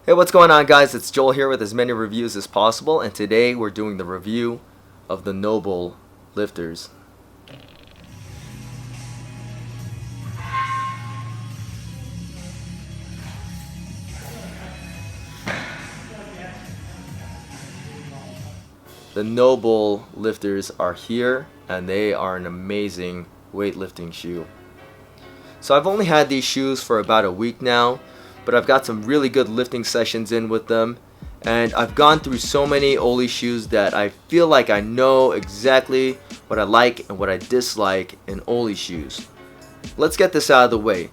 Hey, what's going on, guys? It's Joel here with as many reviews as possible, and today we're doing the review of the NoBull Lifters. The NoBull Lifters are here, and they are an amazing weightlifting shoe. So I've only had these shoes for about a week now, but I've got some really good lifting sessions in with them, and I've gone through so many Oli shoes that I feel like I know exactly what I like and what I dislike in Oli shoes. Let's get this out of the way.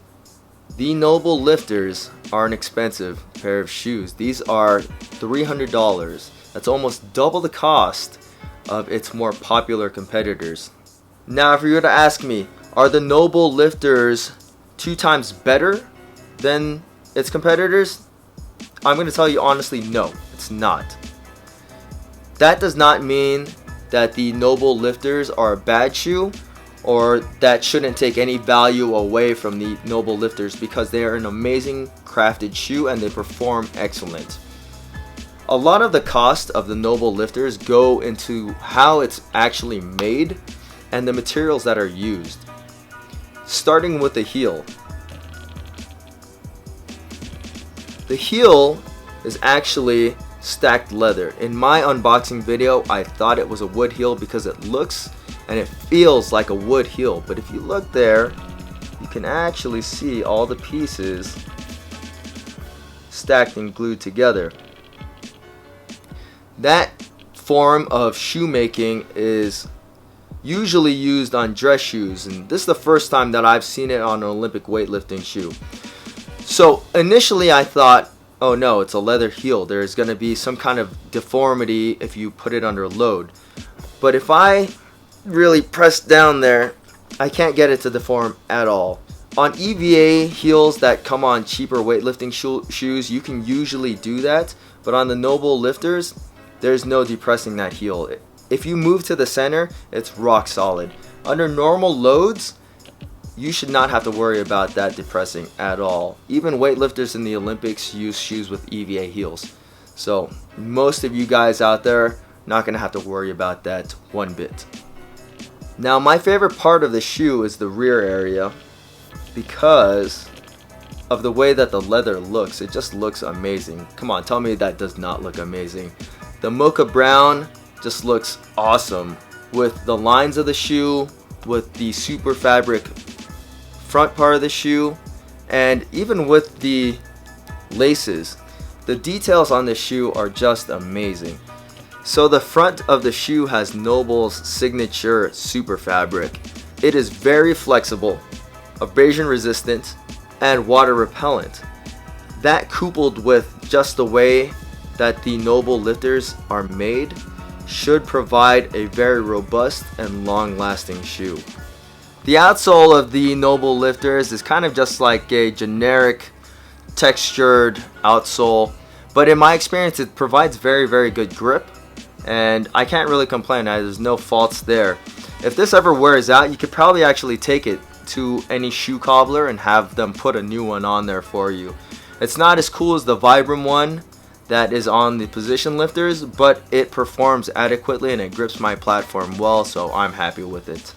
The NoBull Lifters are an expensive pair of shoes. These are $300. That's almost double the cost of its more popular competitors. Now, if you were to ask me, are the NoBull Lifters 2 times better than its competitors? I'm going to tell you honestly, no, it's not. That does not mean that the NoBull Lifters are a bad shoe, or that shouldn't take any value away from the NoBull Lifters, because they are an amazing crafted shoe and they perform excellent. A lot of the cost of the NoBull Lifters go into how it's actually made and the materials that are used. Starting with the heel. The heel is actually stacked leather. In my unboxing video, I thought it was a wood heel because it looks and it feels like a wood heel. But if you look there, you can actually see all the pieces stacked and glued together. That form of shoemaking is usually used on dress shoes, and this is the first time that I've seen it on an Olympic weightlifting shoe. So initially I thought, oh no, it's a leather heel. There's going to be some kind of deformity if you put it under load. But if I really press down there, I can't get it to deform at all. On EVA heels that come on cheaper weightlifting shoes, you can usually do that. But on the NoBull Lifters, there's no depressing that heel. If you move to the center, it's rock solid. Under normal loads, you should not have to worry about that depressing at all. Even weightlifters in the Olympics use shoes with EVA heels. So most of you guys out there, not going to have to worry about that one bit. Now, my favorite part of the shoe is the rear area because of the way that the leather looks. It just looks amazing. Come on, tell me that does not look amazing. The mocha brown just looks awesome with the lines of the shoe, with the super fabric front part of the shoe, and even with the laces. The details on the shoe are just amazing. So the front of the shoe has NoBull's signature super fabric. It is very flexible, abrasion resistant, and water repellent. That coupled with just the way that the NoBull Lifters are made should provide a very robust and long-lasting shoe. The outsole of the NoBull Lifters is kind of just like a generic textured outsole, but in my experience it provides very good grip, and I can't really complain. There's no faults there. If this ever wears out, you could probably actually take it to any shoe cobbler and have them put a new one on there for you. It's not as cool as the Vibram one that is on the position lifters, but it performs adequately and it grips my platform well, so I'm happy with it.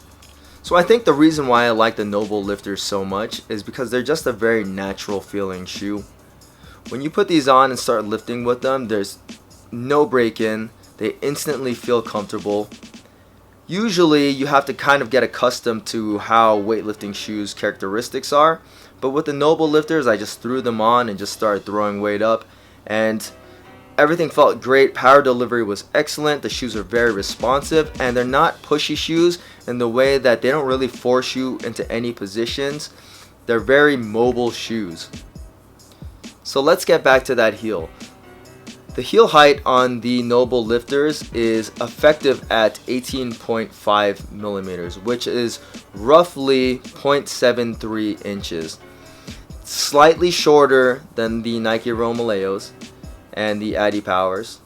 So I think the reason why I like the NoBull Lifters so much is because they're just a very natural feeling shoe. When you put these on and start lifting with them, there's no break-in. They instantly feel comfortable. Usually you have to kind of get accustomed to how weightlifting shoes characteristics are, but with the NoBull Lifters, I just threw them on and just started throwing weight up, and everything felt great. Power delivery was excellent. The shoes are very responsive, and they're not pushy shoes in the way that they don't really force you into any positions. They're very mobile shoes. So let's get back to that heel. The heel height on the NoBull Lifters is effective at 18.5 millimeters, which is roughly 0.73 inches. Slightly shorter than the Nike Romaleos and the Addy Powers.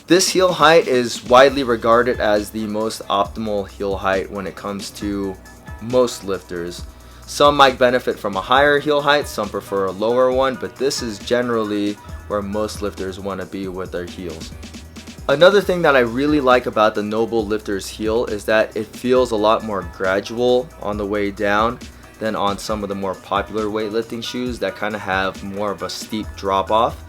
This heel height is widely regarded as the most optimal heel height when it comes to most lifters. Some might benefit from a higher heel height, some prefer a lower one, but this is generally where most lifters want to be with their heels. Another thing that I really like about the NoBull Lifters heel is that it feels a lot more gradual on the way down than on some of the more popular weightlifting shoes that kind of have more of a steep drop off.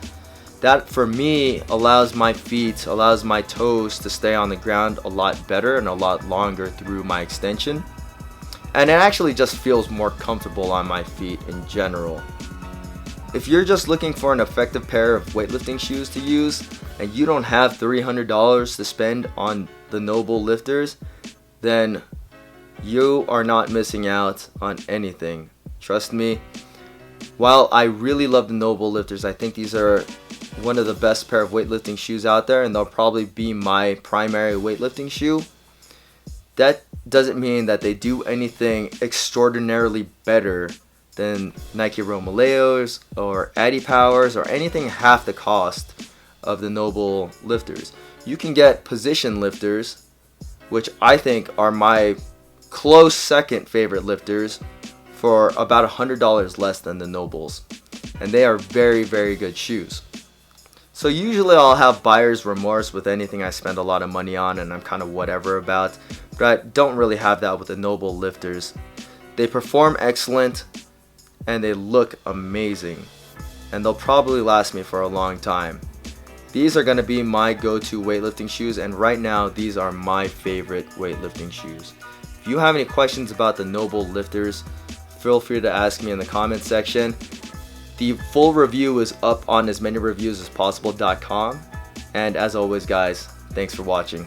That for me allows my feet, allows my toes to stay on the ground a lot better and a lot longer through my extension. And it actually just feels more comfortable on my feet in general. If you're just looking for an effective pair of weightlifting shoes to use and you don't have $300 to spend on the NoBull Lifters, then you are not missing out on anything. Trust me. While I really love the NoBull Lifters, I think these are one of the best pair of weightlifting shoes out there, and they'll probably be my primary weightlifting shoe. That doesn't mean that they do anything extraordinarily better than Nike Romaleos or Addy Powers or anything half the cost of the NoBull Lifters. You can get position lifters, which I think are my close second favorite lifters, for about $100 less than the NoBulls, and they are very, very good shoes. So usually I'll have buyer's remorse with anything I spend a lot of money on and I'm kind of whatever about, but I don't really have that with the NoBull Lifters. They perform excellent and they look amazing, and they'll probably last me for a long time. These are going to be my go-to weightlifting shoes, and right now these are my favorite weightlifting shoes. If you have any questions about the NoBull Lifters, feel free to ask me in the comment section. The full review is up on asmanyreviewsaspocible.com. And as always guys, thanks for watching.